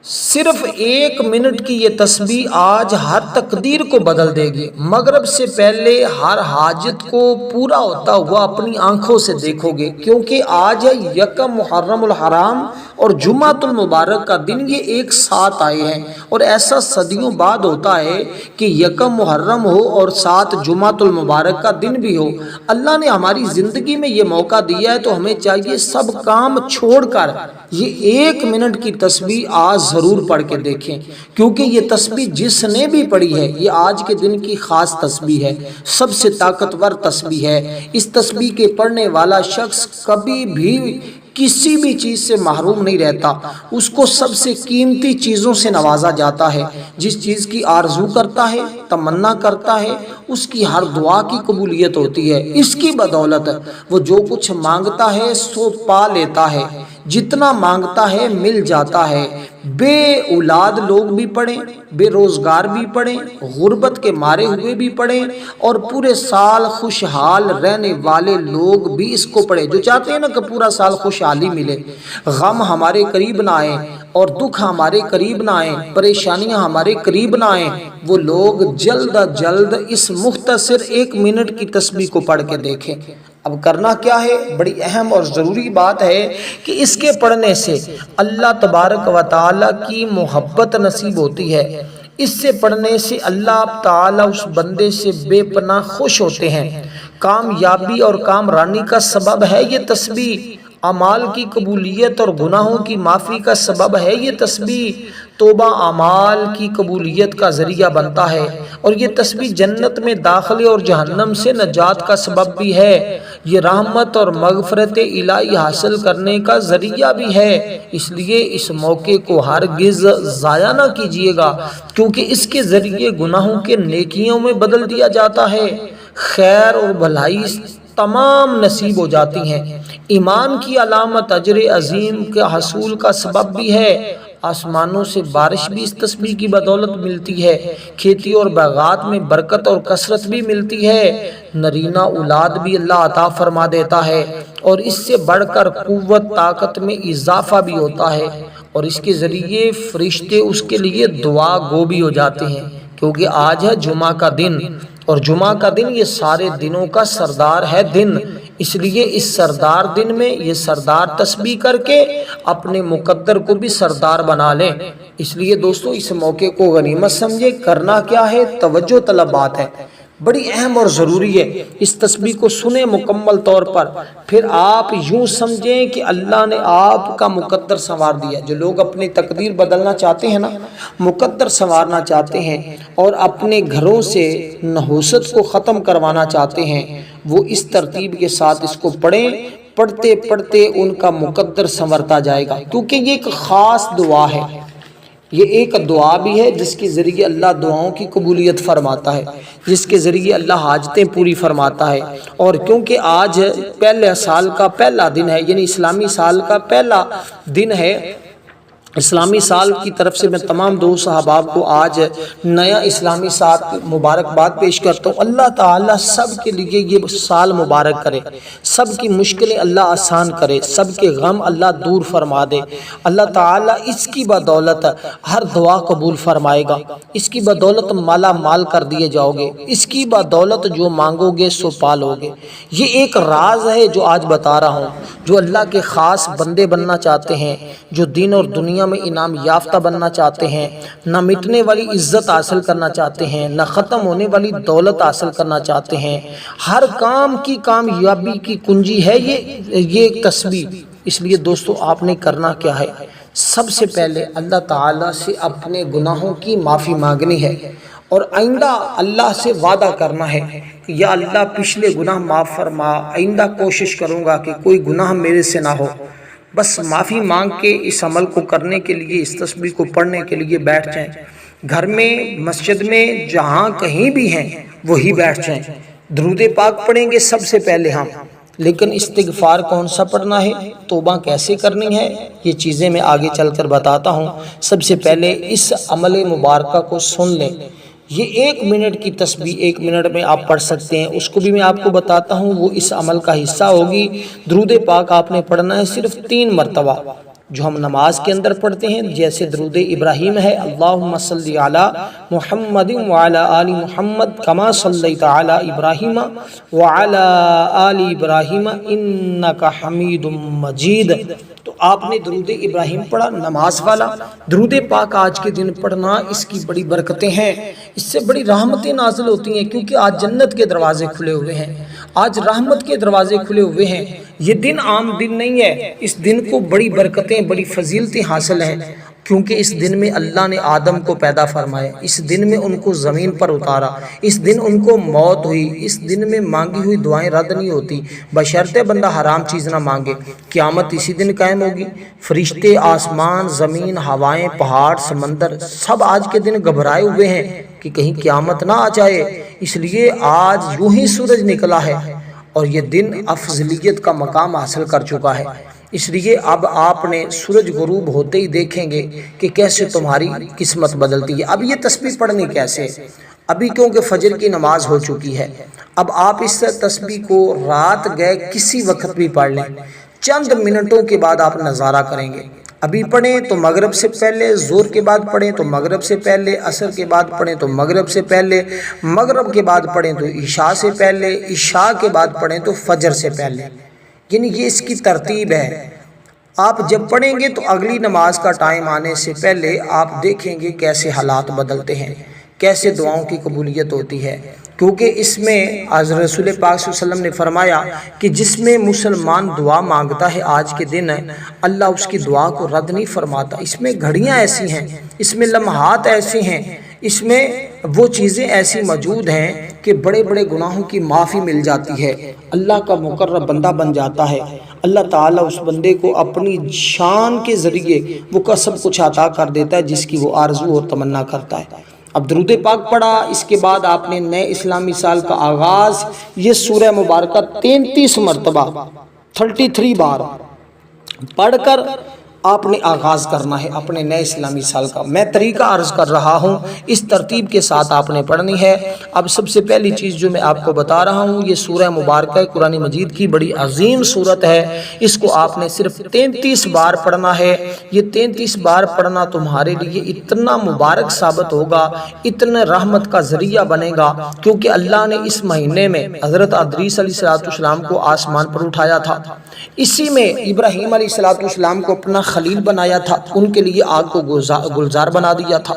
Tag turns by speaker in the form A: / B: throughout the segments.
A: صرف 1 منٹ کی یہ تسبیح آج ہر تقدیر کو بدل دے گی۔ مغرب سے پہلے ہر حاجت کو پورا ہوتا ہوا اپنی آنکھوں سے دیکھو گے، کیونکہ آج ہے یکم محرم الحرام اور جمعۃ المبارک کا دن، یہ ایک ساتھ آئے ہیں، اور ایسا صدیوں بعد ہوتا ہے کہ یکم محرم ہو اور ساتھ جمعۃ المبارک کا دن بھی ہو۔ اللہ نے ہماری زندگی میں یہ موقع دیا ہے تو ہمیں چاہیے سب کام چھوڑ کر یہ 1 منٹ کی تسبیح آج ضرور پڑھ کے دیکھیں، کیونکہ یہ تسبیح جس نے بھی پڑھی ہے یہ آج کے دن کی خاص تسبیح ہے، سب سے طاقتور تسبیح ہے۔ اس تسبیح کے پڑھنے والا شخص کبھی بھی کسی بھی چیز سے محروم نہیں رہتا، اس کو سب سے قیمتی چیزوں سے نوازا جاتا ہے۔ جس چیز کی آرزو کرتا ہے، تمنا کرتا ہے، اس کی ہر دعا کی قبولیت ہوتی ہے۔ اس کی بدولت وہ جو کچھ مانگتا ہے سو پا لیتا ہے، جتنا مانگتا ہے مل جاتا ہے۔ بے اولاد لوگ بھی پڑھیں، بے روزگار بھی پڑھیں، غربت کے مارے ہوئے بھی پڑھیں، اور پورے سال خوشحال رہنے والے لوگ بھی اس کو پڑھیں۔ جو چاہتے ہیں نا کہ پورا سال خوشحالی ملے، غم ہمارے قریب نہ آئیں اور دکھ ہمارے قریب نہ آئیں، پریشانیاں ہمارے قریب نہ آئیں، وہ لوگ جلد از جلد اس مختصر 1 منٹ کی تسبیح کو پڑھ کے دیکھیں۔ اب کرنا کیا ہے؟ بڑی اہم اور ضروری بات ہے کہ اس کے پڑھنے سے اللہ تبارک و تعالیٰ کی محبت نصیب ہوتی ہے۔ اس سے پڑھنے سے اللہ تعالیٰ اس بندے سے بے پناہ خوش ہوتے ہیں۔ کامیابی اور کامرانی کا سبب ہے یہ تسبیح، اعمال کی قبولیت اور گناہوں کی معافی کا سبب ہے یہ تسبیح، توبہ اعمال کی قبولیت کا ذریعہ بنتا ہے، اور یہ تسبیح جنت میں داخلے اور جہنم سے نجات کا سبب بھی ہے، یہ رحمت اور مغفرت الہی حاصل کرنے کا ذریعہ بھی ہے۔ اس لیے اس موقع کو ہرگز ضائع نہ کیجیے گا، کیونکہ اس کے ذریعے گناہوں کے نیکیوں میں بدل دیا جاتا ہے، خیر اور بھلائی تمام نصیب ہو جاتی ہیں۔ ایمان کی علامت اجر عظیم کے حصول کا سبب بھی ہے۔ آسمانوں سے بارش بھی اس تسبیح کی بدولت ملتی ہے، کھیتی اور باغات میں برکت اور کثرت بھی ملتی ہے، نرینہ اولاد بھی اللہ عطا فرما دیتا ہے، اور اس سے بڑھ کر قوت طاقت میں اضافہ بھی ہوتا ہے، اور اس کے ذریعے فرشتے اس کے لیے دعا گو بھی ہو جاتے ہیں، کیونکہ آج ہے جمعہ کا دن، اور جمعہ کا دن یہ سارے دنوں کا سردار ہے دن، اس لیے اس سردار دن میں یہ سردار تسبیح کر کے اپنے مقدر کو بھی سردار بنا لیں۔ اس لیے دوستو اس موقع کو غنیمت سمجھے۔ کرنا کیا ہے؟ توجہ طلب بات ہے، بڑی اہم اور ضروری ہے۔ اس تسبیح کو سنیں مکمل طور پر، پھر آپ یوں سمجھیں کہ اللہ نے آپ کا مقدر سنوار دیا۔ جو لوگ اپنی تقدیر بدلنا چاہتے ہیں نا، مقدر سنوارنا چاہتے ہیں اور اپنے گھروں سے نحوست کو ختم کروانا چاہتے ہیں، وہ اس ترتیب کے ساتھ اس کو پڑھیں، پڑھتے پڑھتے ان کا مقدر سنورتا جائے گا، کیونکہ یہ ایک خاص دعا ہے، یہ ایک دعا بھی ہے جس کے ذریعے اللہ دعاؤں کی قبولیت فرماتا ہے، جس کے ذریعے اللہ حاجتیں پوری فرماتا ہے۔ اور کیونکہ آج پہلے سال کا پہلا دن ہے، یعنی اسلامی سال کا پہلا دن ہے، اسلامی سال کی طرف سے میں تمام دوست احباب کو آج نیا اسلامی سال مبارکباد پیش کرتا ہوں۔ اللہ تعالیٰ سب کے لیے یہ سال مبارک کرے، سب کی مشکلیں اللہ آسان کرے، سب کے غم اللہ دور فرما دے۔ اللہ تعالیٰ اس کی بدولت ہر دعا قبول فرمائے گا، اس کی بدولت مالا مال کر دیے جاؤ گے، اس کی بدولت جو مانگو گے سو پالو گے۔ یہ ایک راز ہے جو آج بتا رہا ہوں۔ جو اللہ کے خاص بندے بننا چاہتے ہیں، جو دین اور دنیا میں انعام یافتہ بننا چاہتے ہیں، نہ مٹنے والی عزت حاصل کرنا چاہتے ہیں، نہ ختم ہونے والی دولت حاصل کرنا چاہتے ہیں، ہر کام کی کامیابی کی کنجی ہے یہ تسبیح۔ اس لیے دوستو آپ نے کرنا کیا ہے؟ سب سے پہلے اللہ تعالیٰ سے اپنے گناہوں کی معافی مانگنی ہے، اور آئندہ اللہ سے وعدہ کرنا ہے کہ یا اللہ پچھلے گناہ معاف فرما، آئندہ کوشش کروں گا کہ کوئی گناہ میرے سے نہ ہو۔ بس معافی مانگ کے اس عمل کو کرنے کے لیے، اس تسبیح کو پڑھنے کے لیے بیٹھ جائیں، گھر میں، مسجد میں، جہاں کہیں بھی ہیں وہی بیٹھ جائیں۔ درود پاک پڑھیں گے سب سے پہلے ہم، لیکن استغفار کون سا پڑھنا ہے، توبہ کیسے کرنی ہے، یہ چیزیں میں آگے چل کر بتاتا ہوں۔ سب سے پہلے اس عمل مبارکہ کو سن لیں۔ یہ 1 منٹ کی تسبیح 1 منٹ میں آپ پڑھ سکتے ہیں، اس کو بھی میں آپ کو بتاتا ہوں، وہ اس عمل کا حصہ ہوگی۔ درود پاک آپ نے پڑھنا ہے صرف 3 مرتبہ، جو ہم نماز کے اندر پڑھتے ہیں، جیسے درود ابراہیم ہے، اللہم صلی علی محمد وعلی آل محمد کما صلیت علی ابراہیم وعلی آل ابراہیم انک حمید مجید، تو آپ نے درود ابراہیم پڑھا نماز والا۔ درود پاک آج کے دن پڑھنا، اس کی بڑی برکتیں ہیں، اس سے بڑی رحمتیں نازل ہوتی ہیں، کیونکہ آج جنت کے دروازے کھلے ہوئے ہیں، آج رحمت کے دروازے کھلے ہوئے ہیں۔ یہ دن عام دن نہیں ہے، اس دن کو بڑی برکتیں، بڑی فضیلتیں حاصل ہیں، کیونکہ اس دن میں اللہ نے آدم کو پیدا فرمایا، اس دن میں ان کو زمین پر اتارا، اس دن ان کو موت ہوئی، اس دن میں مانگی ہوئی دعائیں رد نہیں ہوتی، بشرطے بندہ حرام چیز نہ مانگے۔ قیامت اسی دن قائم ہوگی، فرشتے، آسمان، زمین، ہوائیں، پہاڑ، سمندر سب آج کے دن گھبرائے ہوئے ہیں کہ کہیں قیامت نہ آ جائے، اس لیے آج یوں ہی سورج نکلا ہے اور یہ دن افضلیت کا مقام حاصل کر چکا ہے۔ اس لیے اب آپ نے سورج غروب ہوتے ہی دیکھیں گے کہ کیسے تمہاری قسمت بدلتی ہے۔ اب یہ تسبیح پڑھنی کیسے؟ ابھی کیونکہ فجر کی نماز ہو چکی ہے، اب آپ اس تسبیح کو رات گئے کسی وقت بھی پڑھ لیں، چند منٹوں کے بعد آپ نظارہ کریں گے۔ ابھی پڑھیں تو مغرب سے پہلے، زور کے بعد پڑھیں تو مغرب سے پہلے، عصر کے بعد پڑھیں تو مغرب سے پہلے، مغرب کے بعد پڑھیں تو عشاء سے پہلے، عشاء کے بعد پڑھیں تو فجر سے پہلے، یعنی یہ اس کی ترتیب ہے۔ آپ جب پڑھیں گے تو اگلی نماز کا ٹائم آنے سے پہلے آپ دیکھیں گے کیسے حالات بدلتے ہیں، کیسے دعاؤں کی قبولیت ہوتی ہے، کیونکہ اس میں حضرت رسول پاک صلی اللہ علیہ وسلم نے فرمایا کہ جس میں مسلمان دعا مانگتا ہے آج کے دن اللہ اس کی دعا کو رد نہیں فرماتا۔ اس میں گھڑیاں ایسی ہیں، اس میں لمحات ایسے ہیں، اس میں وہ چیزیں ایسی موجود ہیں کہ بڑے بڑے گناہوں کی معافی مل جاتی ہے، اللہ کا مقرب بندہ بن جاتا ہے، اللہ تعالیٰ اس بندے کو اپنی شان کے ذریعے وہ سب کچھ عطا کر دیتا ہے جس کی وہ آرزو اور تمنا کرتا ہے۔ اب درود پاک پڑھا، اس کے بعد آپ نے نئے اسلامی سال کا آغاز یہ سورہ مبارکہ 33 مرتبہ 33 بار پڑھ کر آپ نے آغاز کرنا ہے اپنے نئے اسلامی سال کا۔ میں طریقہ عرض کر رہا ہوں، اس ترتیب کے ساتھ آپ نے پڑھنی ہے۔ اب سب سے پہلی چیز جو میں آپ کو بتا رہا ہوں، یہ سورہ مبارکہ قرآن مجید کی بڑی عظیم سورت ہے، اس کو آپ نے صرف 33 بار پڑھنا ہے۔ یہ 33 بار پڑھنا تمہارے لیے اتنا مبارک ثابت ہوگا، اتنا رحمت کا ذریعہ بنے گا، کیونکہ اللہ نے اس مہینے میں حضرت ادریس علیہ السلام کو آسمان پر اٹھایا تھا، اسی میں ابراہیم علیہ السلام کو اپنا خلیل بنایا تھا، ان کے لیے آگ کو گلزار بنا دیا تھا،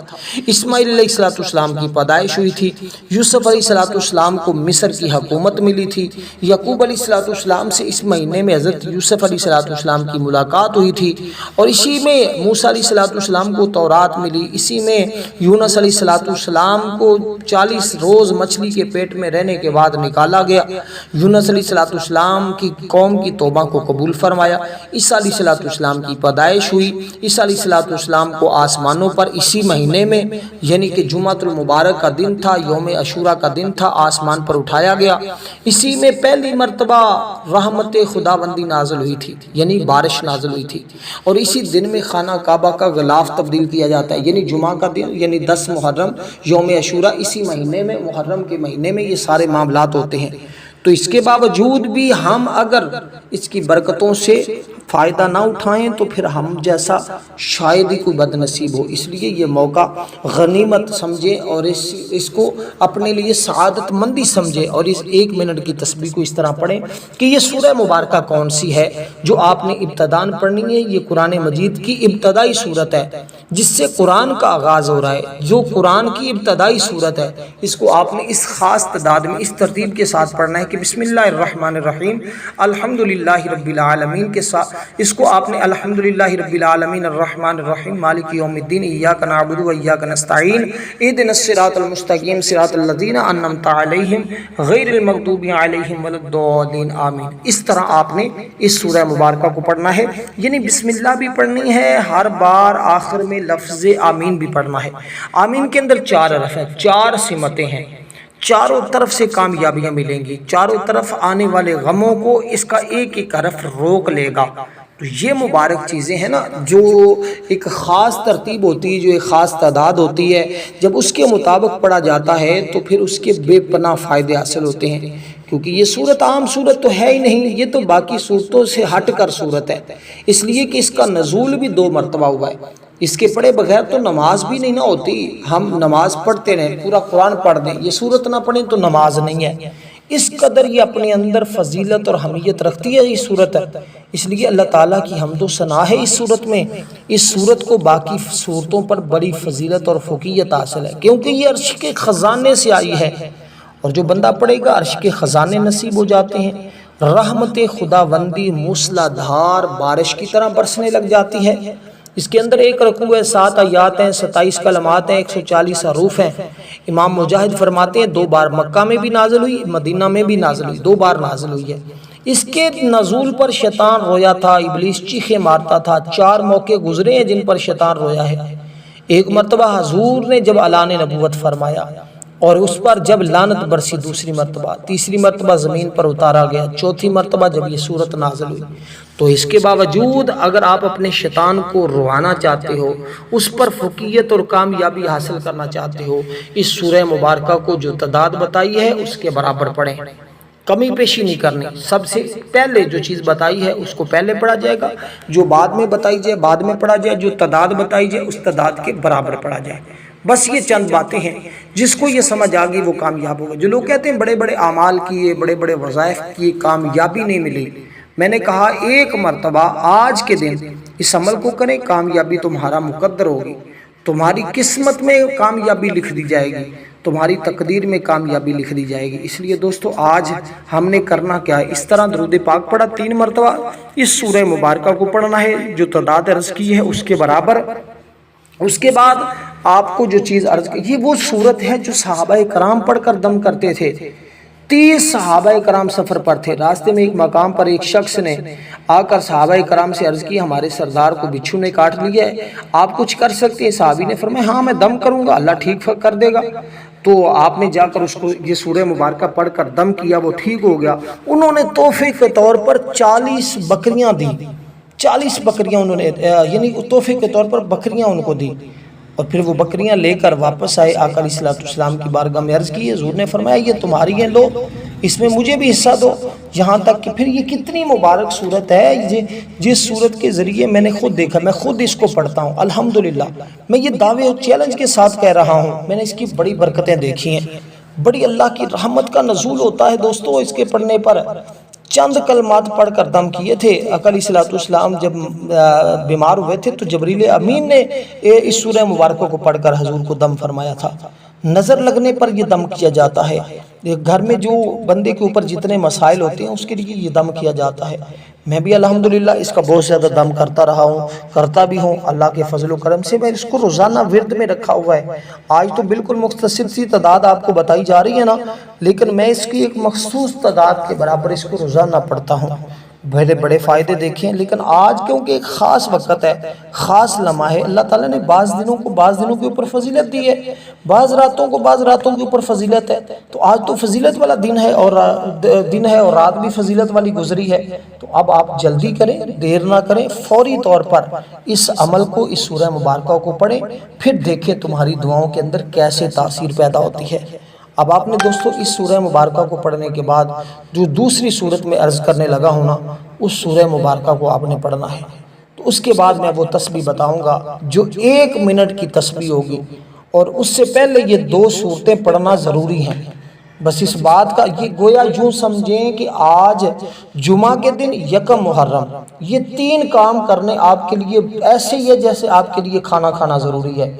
A: اسماعیل علیہ السلام کی پیدائش ہوئی تھی، یوسف علیہ السلام کو مصر کی حکومت ملی تھی، یعقوب علیہ السلام سے اس مہینے میں حضرت یوسف علیہ السلام کی ملاقات ہوئی تھی، اور اسی میں موسیٰ علیہ السلام کو تورات ملی، اسی میں یونس علیہ السلام کو 40 روز مچھلی کے پیٹ میں رہنے کے بعد نکالا گیا، یونس علیہ السلام کی قوم کی توبہ کو قبول فرمایا، عیسیٰ علیہ السلام کی پیدائش ہوئی، عیسیٰ علیہ السلام کو آسمانوں پر اسی مہینے میں یعنی کہ جمعۃ المبارک کا دن تھا، یوم عاشوراء کا دن تھا، آسمان پر اٹھایا گیا، اسی میں پہلی مرتبہ رحمت خداوندی نازل ہوئی تھی، یعنی بارش نازل ہوئی تھی، اور اسی دن میں خانہ کعبہ کا غلاف تبدیل کیا جاتا ہے، یعنی جمعہ کا دن یعنی 10 محرم یوم عاشوراء، اسی مہینے میں محرم کے مہینے میں یہ سارے معاملات ہوتے ہیں۔ تو اس کے باوجود بھی ہم اگر اس کی برکتوں سے فائدہ نہ اٹھائیں تو پھر ہم جیسا شاید ہی کوئی بد نصیب ہو، اس لیے یہ موقع غنیمت سمجھے اور اس کو اپنے لیے سعادت مندی سمجھے، اور اس 1 منٹ کی تسبیح کو اس طرح پڑھیں کہ یہ سورہ مبارکہ کون سی ہے جو آپ نے ابتداءً پڑھنی ہے۔ یہ قرآن مجید کی ابتدائی صورت ہے جس سے قرآن کا آغاز ہو رہا ہے، جو قرآن کی ابتدائی صورت ہے، اس کو آپ نے اس خاص تعداد میں اس ترتیب کے ساتھ پڑھنا ہے کہ بسم اللہ الرحمن الرحیم الحمدللہ رب العالمین کے ساتھ اس کو آپ نے الحمدللہ رب العالمین الرحمن الرحیم مالک یوم الدین ایاک نعبد و ایاک نستعین اہدنا الصراط المستقیم صراط الذین انعمت علیہم غیر المغضوب علیہم ولا الضالین آمین، اس طرح آپ نے اس سورہ مبارکہ کو پڑھنا ہے، یعنی بسم اللہ بھی پڑھنی ہے، ہر بار آخر میں لفظ آمین بھی پڑھنا ہے۔ آمین کے اندر 4 حرف ہیں، 4 سمتیں ہیں، چاروں طرف سے کامیابیاں ملیں گی، چاروں طرف آنے والے غموں کو اس کا ایک ایک حرف روک لے گا۔ تو یہ مبارک چیزیں ہیں نا، جو ایک خاص ترتیب ہوتی ہے، جو ایک خاص تعداد ہوتی ہے، جب اس کے مطابق پڑھا جاتا ہے تو پھر اس کے بے پناہ فائدے حاصل ہوتے ہیں، کیونکہ یہ صورت عام صورت تو ہے ہی نہیں، یہ تو باقی صورتوں سے ہٹ کر صورت ہے، اس لیے کہ اس کا نزول بھی 2 مرتبہ ہوا ہے۔ اس کے پڑھے بغیر تو نماز بھی نہیں نہ ہوتی، ہم نماز پڑھتے رہیں، پورا قرآن پڑھ دیں، یہ صورت نہ پڑھیں تو نماز نہیں ہے۔ اس قدر یہ اپنے اندر فضیلت اور اہمیت رکھتی ہے یہ صورت، اس لیے اللہ تعالیٰ کی حمد و ثنا ہے اس صورت میں۔ اس صورت کو باقی صورتوں پر بڑی فضیلت اور فوقیت حاصل ہے، کیونکہ یہ عرش کے خزانے سے آئی ہے، اور جو بندہ پڑھے گا عرش کے خزانے نصیب ہو جاتے ہیں، رحمت خداوندی موسلا دھار بارش کی طرح برسنے لگ جاتی ہے۔ اس کے اندر 1 رکوع ہے، 7 آیات ہیں، 27 کلمات ہیں، 140 حروف ہیں۔ امام مجاہد فرماتے ہیں 2 بار مکہ میں بھی نازل ہوئی، مدینہ میں بھی نازل ہوئی، 2 بار نازل ہوئی ہے۔ اس کے نزول پر شیطان رویا تھا، ابلیس چیخیں مارتا تھا، 4 موقع گزرے ہیں جن پر شیطان رویا ہے۔ 1 مرتبہ حضور نے جب اعلان نبوت فرمایا اور اس پر جب لعنت برسی، 2 مرتبہ، 3 مرتبہ زمین پر اتارا گیا، 4 مرتبہ جب یہ صورت نازل ہوئی۔ تو اس کے باوجود اگر آپ اپنے شیطان کو روانا چاہتے ہو، اس پر فوقیت اور کامیابی حاصل کرنا چاہتے ہو، اس سورہ مبارکہ کو جو تعداد بتائی ہے اس کے برابر پڑھیں، کمی پیشی نہیں کرنی۔ سب سے پہلے جو چیز بتائی ہے اس کو پہلے پڑھا جائے گا، جو بعد میں بتائی جائے بعد میں پڑھا جائے، جو تعداد بتائی جائے اس تعداد کے برابر پڑھا جائے۔ بس یہ چند باتیں ہیں، جس کو یہ سمجھ آ گئی وہ کامیاب ہوگا۔ جو لوگ کہتے ہیں بڑے بڑے اعمال کیے، بڑے بڑے وظائف کیے، کامیابی نہیں ملی، میں نے کہا 1 مرتبہ آج کے دن اس عمل کو کریں، کامیابی تمہارا مقدر ہوگی، تمہاری قسمت میں کامیابی لکھ دی جائے گی، تمہاری تقدیر میں کامیابی لکھ دی جائے گی۔ اس لیے دوستو آج ہم نے کرنا کیا ہے، اس طرح درود پاک پڑھا 3 مرتبہ، اس سورہ مبارکہ کو پڑھنا ہے جو تعداد عرض کی ہے اس کے برابر۔ اس کے بعد آپ کو جو چیز عرض کی، یہ وہ صورت ہے جو صحابہ کرام پڑھ کر دم کرتے تھے۔ 30 صحابہ کرام سفر پر تھے، راستے میں ایک مقام پر ایک شخص نے آ کر صحابہ کرام سے عرض کی ہمارے سردار کو بچھو نے کاٹ لیا ہے، آپ کچھ کر سکتے ہیں؟ صحابی نے فرمایا ہاں میں دم کروں گا، اللہ ٹھیک کر دے گا۔ تو آپ نے جا کر اس کو یہ سورہ مبارکہ پڑھ کر دم کیا، وہ ٹھیک ہو گیا۔ انہوں نے تحفے کے طور پر 40 بکریاں دی، 40 بکریاں انہوں نے یعنی تحفے کے طور پر بکریاں ان کو دی، اور پھر وہ بکریاں لے کر واپس آئے، آقا علیہ السلام کی بارگاہ میں عرض کی، حضور نے فرمایا یہ تمہاری ہیں، لو اس میں مجھے بھی حصہ دو۔ یہاں تک کہ پھر یہ کتنی مبارک صورت ہے، جس صورت کے ذریعے میں نے خود دیکھا، میں خود اس کو پڑھتا ہوں الحمدللہ، میں یہ دعوے اور چیلنج کے ساتھ کہہ رہا ہوں، میں نے اس کی بڑی برکتیں دیکھی ہیں، بڑی اللہ کی رحمت کا نزول ہوتا ہے دوستو اس کے پڑھنے پر۔ چند کلمات پڑھ کر دم کیے تھے۔ آقا علیہ السلام جب بیمار ہوئے تھے تو جبریل امین نے اس سورہ مبارکہ کو پڑھ کر حضور کو دم فرمایا تھا۔ نظر لگنے پر یہ دم کیا جاتا ہے، گھر میں جو بندے کے اوپر جتنے مسائل ہوتے ہیں اس کے لیے یہ دم کیا جاتا ہے۔ میں بھی الحمدللہ اس کا بہت زیادہ دم کرتا رہا ہوں، کرتا بھی ہوں، اللہ کے فضل و کرم سے میں اس کو روزانہ ورد میں رکھا ہوا ہے۔ آج تو بالکل مختصر سی تعداد آپ کو بتائی جا رہی ہے نا، لیکن میں اس کی ایک مخصوص تعداد کے برابر اس کو روزانہ پڑھتا ہوں۔ بڑے بڑے فائدے دیکھیں، لیکن آج کیونکہ ایک خاص وقت ہے، خاص لمحہ ہے، اللہ تعالیٰ نے بعض دنوں کو بعض دنوں کے اوپر فضیلت دی ہے، بعض راتوں کو بعض راتوں کے اوپر فضیلت ہے، تو آج تو فضیلت والا دن ہے اور رات بھی فضیلت والی گزری ہے، تو اب آپ جلدی کریں، دیر نہ کریں، فوری طور پر اس عمل کو، اس سورہ مبارکہ کو پڑھیں، پھر دیکھیں تمہاری دعاؤں کے اندر کیسے تاثیر پیدا ہوتی ہے۔ اب آپ نے دوستو اس سورہ مبارکہ کو پڑھنے کے بعد جو دوسری صورت میں عرض کرنے لگا ہوں نا، اس سورہ مبارکہ کو آپ نے پڑھنا ہے، تو اس کے بعد میں وہ تسبیح بتاؤں گا جو 1 منٹ کی تسبیح ہوگی، اور اس سے پہلے یہ 2 صورتیں پڑھنا ضروری ہیں۔ بس اس بات کا یہ گویا یوں سمجھیں کہ آج جمعہ کے دن 1 محرم، یہ 3 کام کرنے آپ کے لیے ایسے ہی ہے جیسے آپ کے لیے کھانا کھانا ضروری ہے۔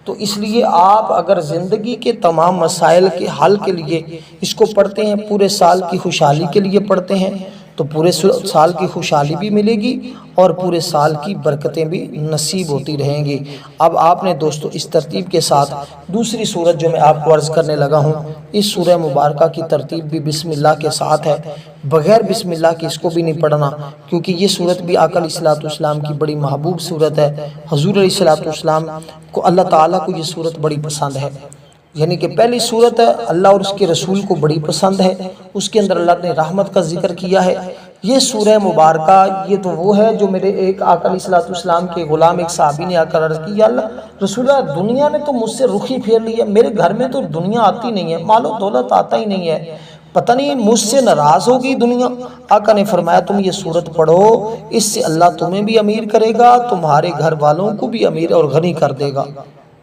A: تو اس لیے آپ اگر زندگی کے تمام مسائل کے حل کے لیے اس کو پڑھتے ہیں، پورے سال کی خوشحالی کے لیے پڑھتے ہیں، تو پورے سال کی خوشحالی بھی ملے گی اور پورے سال کی برکتیں بھی نصیب ہوتی رہیں گی۔ اب آپ نے دوستو اس ترتیب کے ساتھ دوسری صورت جو میں آپ کو عرض کرنے لگا ہوں، اس سورہ مبارکہ کی ترتیب بھی بسم اللہ کے ساتھ ہے، بغیر بسم اللہ کی اس کو بھی نہیں پڑھنا، کیونکہ یہ صورت بھی آقا علیہ السلام کی بڑی محبوب صورت ہے۔ حضور علیہ السلام کو اللہ تعالیٰ کو یہ صورت بڑی پسند ہے، یعنی کہ پہلی صورت ہے اللہ اور اس کے رسول کو بڑی پسند ہے، اس کے اندر اللہ نے رحمت کا ذکر کیا ہے۔ یہ سورہ مبارکہ یہ تو وہ ہے جو میرے ایک آقا علیہ السلام کے غلام ایک صحابی نے آ کر عرض کی، یا اللہ رسول اللہ دنیا نے تو مجھ سے رخ ہی پھیر لی ہے، میرے گھر میں تو دنیا آتی نہیں ہے، مال و دولت آتا ہی نہیں ہے، پتہ نہیں مجھ سے ناراض ہوگی دنیا۔ آقا نے فرمایا تم یہ سورت پڑھو، اس سے اللہ تمہیں بھی امیر کرے گا، تمہارے گھر والوں کو بھی امیر اور غنی کر دے گا۔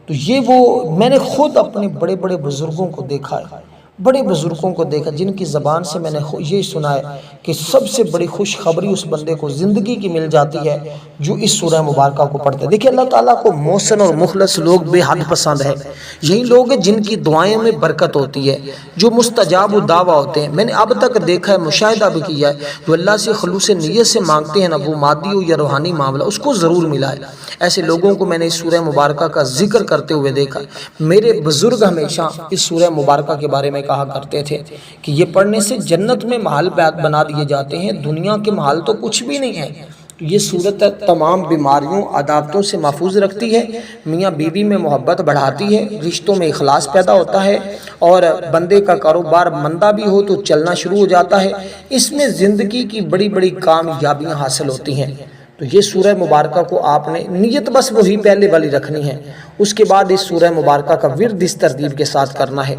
A: تو یہ وہ میں نے خود اپنے بڑے بڑے بزرگوں کو دیکھا ہے، بڑے بزرگوں کو دیکھا جن کی زبان سے میں نے یہ سنا ہے کہ سب سے بڑی خوشخبری اس بندے کو زندگی کی مل جاتی ہے جو اس سورہ مبارکہ کو پڑھتے ہیں۔ دیکھیں اللہ تعالیٰ کو محسن اور مخلص لوگ بے حد پسند ہے۔ یہی لوگ ہیں جن کی دعائیں میں برکت ہوتی ہے، جو مستجاب الدعویٰ ہوتے ہیں۔ میں نے اب تک دیکھا ہے، مشاہدہ بھی کیا ہے، جو اللہ سے خلوص نیت سے مانگتے ہیں نا، وہ مادی ہو یا روحانی معاملہ اس کو ضرور ملا ہے۔ ایسے لوگوں کو میں نے اس سورہ مبارکہ کا ذکر کرتے ہوئے دیکھا ہے۔ میرے بزرگ ہمیشہ اس سورہ مبارکہ کے بارے میں کہا کرتے تھے کہ یہ پڑھنے سے جنت میں محل بنا دیے جاتے ہیں، دنیا کے محل تو کچھ بھی نہیں ہے۔ یہ سورت تمام بیماریوں عداوتوں سے محفوظ رکھتی ہے، میاں بیوی میں محبت بڑھاتی ہے، رشتوں میں اخلاص پیدا ہوتا ہے، اور بندے کا کاروبار مندہ بھی ہو تو چلنا شروع ہو جاتا ہے۔ اس میں زندگی کی بڑی بڑی کامیابیاں حاصل ہوتی ہیں۔ تو یہ سورہ مبارکہ کو آپ نے نیت بس وہی پہلے والی رکھنی ہے، اس کے بعد اس سورہ مبارکہ کا ورد اس ترتیب کے ساتھ کرنا ہے۔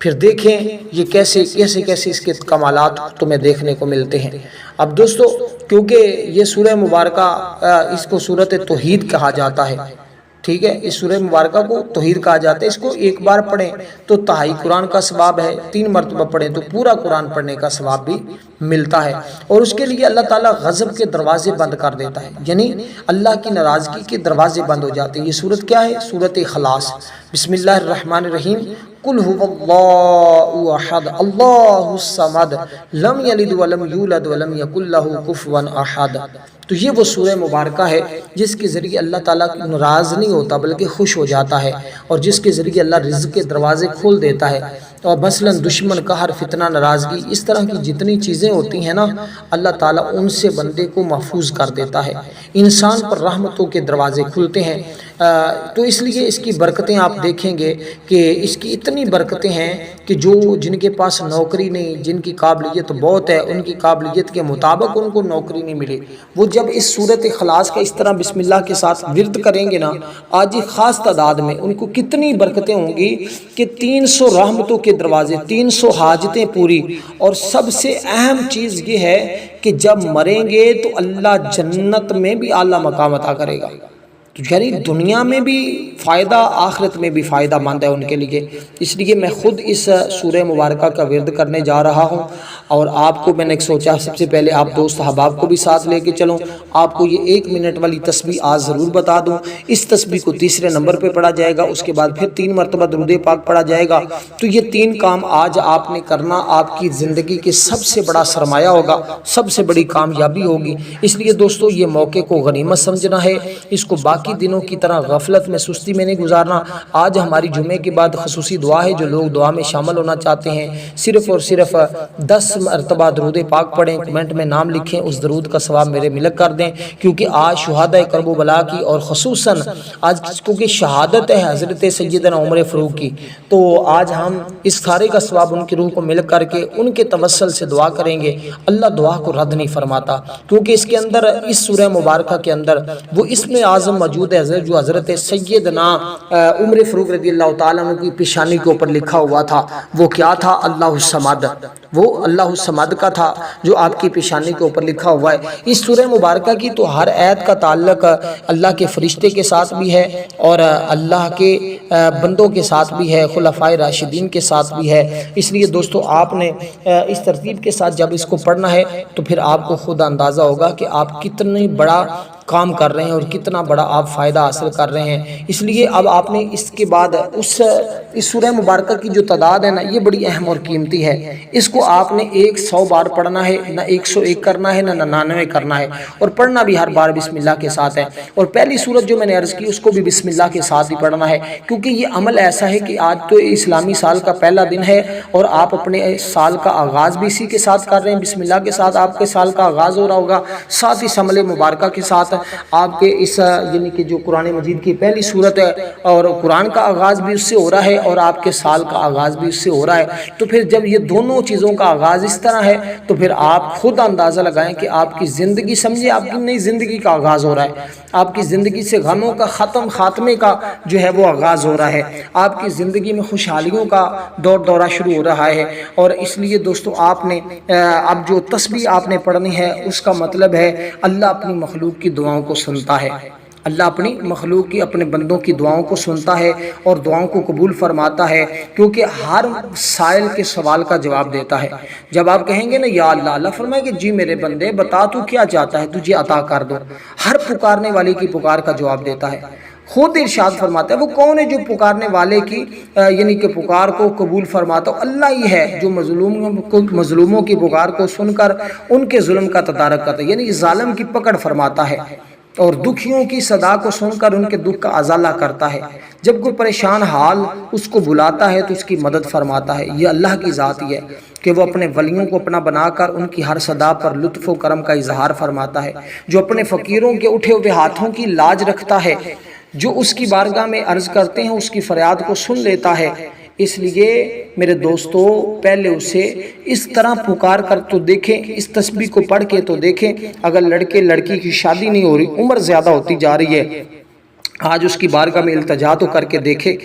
A: پھر دیکھیں یہ کیسے اس کے کمالات تمہیں دیکھنے کو ملتے ہیں۔ اب دوستو، کیونکہ یہ سورہ مبارکہ اس کو سورۃ توحید کہا جاتا ہے، ٹھیک ہے، اس سورہ مبارکہ کو توحید کہا جاتا ہے۔ اس کو ایک بار پڑھیں تو تہائی قرآن کا ثواب ہے، 3 مرتبہ پڑھیں تو پورا قرآن پڑھنے کا ثواب بھی ملتا ہے، اور اس کے لیے اللہ تعالیٰ غضب کے دروازے بند کر دیتا ہے، یعنی اللہ کی ناراضگی کے دروازے بند ہو جاتے ہیں۔ یہ سورت کیا ہے؟ سورۃ اخلاص۔ بسم اللہ الرحمن الرحیم۔ قل هو اللہ احد اللہ الصمد لم یلد ولم یولد ولم یکن لہ کفوا احد۔ تو یہ وہ سورہ مبارکہ ہے جس کے ذریعے اللہ تعالیٰ ناراض نہیں ہوتا بلکہ خوش ہو جاتا ہے، اور جس کے ذریعے اللہ رزق کے دروازے کھول دیتا ہے۔ اور مثلا دشمن کا ہر فتنہ، ناراضگی، اس طرح کی جتنی چیزیں ہوتی ہیں نا، اللہ تعالیٰ ان سے بندے کو محفوظ کر دیتا ہے۔ انسان پر رحمتوں کے دروازے کھلتے ہیں۔ تو اس لیے اس کی برکتیں آپ دیکھیں گے کہ اس کی اتنی برکتیں ہیں کہ جن کے پاس نوکری نہیں، جن کی قابلیت بہت ہے، ان کی قابلیت کے مطابق ان کو نوکری نہیں ملے، وہ جب اس سورۃ اخلاص کا اس طرح بسم اللہ کے ساتھ ورد کریں گے نا، آج ایک خاص تعداد میں ان کو کتنی برکتیں ہوں گی کہ 300 رحمتوں کے دروازے، 300 حاجتیں پوری۔ اور سب سے اہم چیز یہ ہے کہ جب مریں گے تو اللہ جنت میں بھی اعلیٰ مقام عطا کرے گا، یعنی دنیا میں بھی فائدہ، آخرت میں بھی فائدہ مند ہے ان کے لیے۔ اس لیے میں خود اس سورہ مبارکہ کا ورد کرنے جا رہا ہوں، اور آپ کو میں نے سوچا سب سے پہلے آپ دوست احباب کو بھی ساتھ لے کے چلوں، آپ کو یہ 1 منٹ والی تسبیح آج ضرور بتا دوں۔ اس تسبیح کو تیسرے نمبر پہ پڑھا جائے گا، اس کے بعد پھر 3 مرتبہ درود پاک پڑھا جائے گا۔ تو یہ 3 کام آج آپ نے کرنا، آپ کی زندگی کے سب سے بڑا سرمایہ ہوگا، سب سے بڑی کامیابی ہوگی۔ اس لیے دوستو یہ موقع کو غنیمت سمجھنا ہے، اس کو باقی دنوں کی طرح غفلت میں، سستی میں نہیں گزارنا۔ آج ہماری جمعے کے بعد خصوصی دعا ہے، جو لوگ دعا میں شامل ہونا چاہتے ہیں صرف اور صرف 10 مرتبہ درود پاک پڑھیں، کمنٹ میں نام لکھیں، اس درود کا ثواب میرے ملک کر دیں، کیونکہ آج شہدائے کرب و بلا کی، اور خصوصاً آج کیونکہ شہادت ہے حضرت سیدنا عمر فاروق کی، تو آج ہم اس سارے کا ثواب ان کی روح کو ملک کر کے ان کے توسل سے دعا کریں گے۔ اللہ دعا کو رد نہیں فرماتا، کیونکہ اس کے اندر، اس سورہ مبارکہ کے اندر وہ اسم اعظم موجود ہے جو حضرت سیدنا عمر فاروق رضی اللہ تعالیٰ عنہ کی پیشانی کے اوپر لکھا ہوا تھا۔ وہ کیا تھا؟ اللہ الصمد، وہ اللہ الصمد کا تھا جو آپ کی پیشانی کے اوپر لکھا ہوا ہے۔ اس سورہ مبارکہ کی تو ہر آیت کا تعلق اللہ کے فرشتے کے ساتھ بھی ہے، اور اللہ کے بندوں کے ساتھ بھی ہے، خلفائے راشدین کے ساتھ بھی ہے۔ اس لیے دوستو آپ نے اس ترتیب کے ساتھ جب اس کو پڑھنا ہے تو پھر آپ کو خود اندازہ ہوگا کہ آپ کتنی بڑا کام کر رہے ہیں اور کتنا بڑا آپ فائدہ حاصل کر رہے ہیں۔ اس لیے اب آپ نے اس کے بعد اس سورہ مبارکہ کی جو تعداد ہے نا، یہ بڑی اہم اور قیمتی ہے۔ اس کو آپ نے 100 بار پڑھنا ہے، نہ 101 کرنا ہے، نہ 99 کرنا ہے، اور پڑھنا بھی ہر بار بسم اللہ کے ساتھ ہے۔ اور پہلی سورت جو میں نے عرض کی اس کو بھی بسم اللہ کے ساتھ ہی پڑھنا ہے، کیونکہ یہ عمل ایسا ہے کہ آج تو اسلامی سال کا پہلا دن ہے، اور آپ اپنے سال کا آغاز بھی اسی کے ساتھ کر رہے ہیں، بسم اللہ کے ساتھ آپ کے سال کا آغاز ہو رہا ہوگا، ساتھ اس عمل مبارکہ کے ساتھ۔ آپ کے اس یعنی کہ جو قرآن مجید کی پہلی صورت ہے اور قرآن کا آغاز بھی اس سے ہو رہا ہے اور آپ کے سال کا آغاز بھی اس سے ہو رہا ہے، تو پھر جب یہ دونوں چیزوں کا آغاز اس طرح ہے تو پھر آپ خود اندازہ لگائیں کہ آپ کی زندگی، سمجھے آپ کی نئی زندگی کا آغاز ہو رہا ہے، آپ کی زندگی سے غموں کا خاتمے کا جو ہے وہ آغاز ہو رہا ہے، آپ کی زندگی میں خوشحالیوں کا دورہ شروع ہو رہا ہے۔ اور اس لیے دوستو آپ نے اب جو تسبیح آپ نے پڑھنی ہے اس کا مطلب ہے اللہ اپنی مخلوق کی دعاؤں کو سنتا ہے، اللہ اپنی مخلوق کی، اپنے بندوں کی دعاؤں کو سنتا ہے اور دعاؤں کو قبول فرماتا ہے، کیونکہ ہر سائل کے سوال کا جواب دیتا ہے۔ جب آپ کہیں گے نا یا اللہ، اللہ فرمائے کہ جی میرے بندے بتا تو کیا چاہتا ہے، تجھے عطا کر دو، ہر پکارنے والے کی پکار کا جواب دیتا ہے۔ خود ارشاد فرماتا ہے وہ کون ہے جو پکارنے والے کی یعنی کہ پکار کو قبول فرماتا ہو، اللہ ہی ہے جو مظلوموں کی پکار کو سن کر ان کے ظلم کا تدارک کرتا ہے، یعنی ظالم کی پکڑ فرماتا ہے اور دکھیوں کی صدا کو سن کر ان کے دکھ کا ازالہ کرتا ہے، جب کوئی پریشان حال اس کو بلاتا ہے تو اس کی مدد فرماتا ہے۔ یہ اللہ کی ذات ہی ہے کہ وہ اپنے ولیوں کو اپنا بنا کر ان کی ہر صدا پر لطف و کرم کا اظہار فرماتا ہے، جو اپنے فقیروں کے اٹھے ہوئے ہاتھوں کی لاج رکھتا ہے، جو اس کی بارگاہ میں عرض کرتے ہیں اس کی فریاد کو سن لیتا ہے۔ اس لیے میرے دوستو پہلے اسے اس طرح پکار کر تو دیکھیں، اس تسبیح کو پڑھ کے تو دیکھیں۔ اگر لڑکے لڑکی کی شادی نہیں ہو رہی، عمر زیادہ ہوتی جا رہی ہے، آج اس کی بارگاہ میں التجا تو کر کے دیکھے،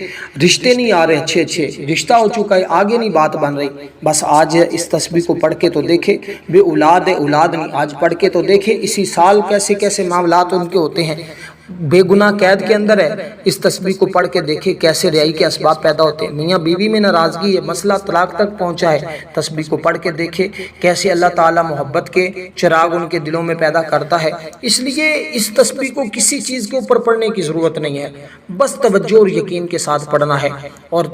A: رشتے نہیں آ رہے اچھے، رشتہ ہو چکا ہے آگے نہیں بات بن رہی، بس آج اس تسبیح کو پڑھ کے تو دیکھے۔ بے اولاد اولاد نہیں، آج پڑھ کے تو دیکھے، اسی سال کیسے کیسے معاملات ان کے ہوتے ہیں، بے گناہ قید کے اندر ہے، اس تسبیح کو پڑھ کے دیکھے کیسے رہائی کے اسباب پیدا ہوتے ہیں، میاں بیوی میں ناراضگی ہے، مسئلہ طلاق تک پہنچا ہے، تسبیح کو پڑھ کے دیکھے کیسے اللہ تعالیٰ محبت کے چراغ ان کے دلوں میں پیدا کرتا ہے۔ اس لیے اس تسبیح کو کسی چیز کے اوپر پڑھنے کی ضرورت نہیں ہے، بس توجہ اور یقین کے ساتھ پڑھنا ہے اور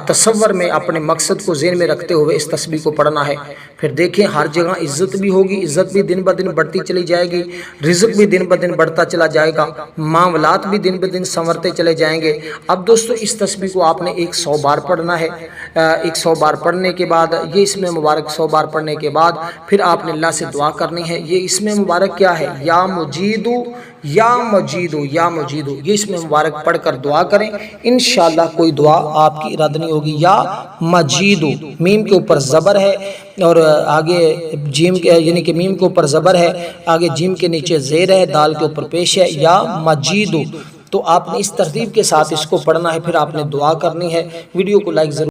A: تصور میں اپنے مقصد کو ذہن میں رکھتے ہوئے اس تسبیح کو پڑھنا ہے۔ پھر دیکھیں ہر جگہ عزت بھی ہوگی، عزت بھی دن بدن بڑھتی چلی جائے گی، رزق بھی دن بدن بڑھتا چلا جائے گا، معاملات بھی دن بدن سنورتے چلے جائیں گے۔ اب دوستو اس تسبیح کو آپ نے 100 بار پڑھنا ہے، 100 بار پڑھنے کے بعد یہ اسم مبارک 100 بار پڑھنے کے بعد پھر آپ نے اللہ سے دعا کرنی ہے۔ یہ اسم مبارک کیا ہے؟ یا مجیدو یا مجیدو یا مجیدو، یہ اسم مبارک پڑھ کر دعا کریں، انشاءاللہ کوئی دعا آپ کی رد نہیں ہوگی۔ یا مجیدو، میم کے اوپر زبر ہے اور آگے جیم یعنی کہ میم کے اوپر زبر ہے، آگے جیم کے نیچے زیر ہے، دال کے اوپر پیش ہے، یا مجیدو۔ تو آپ نے اس ترتیب کے ساتھ اس کو پڑھنا ہے، پھر آپ نے دعا کرنی ہے۔ ویڈیو کو لائک ضرور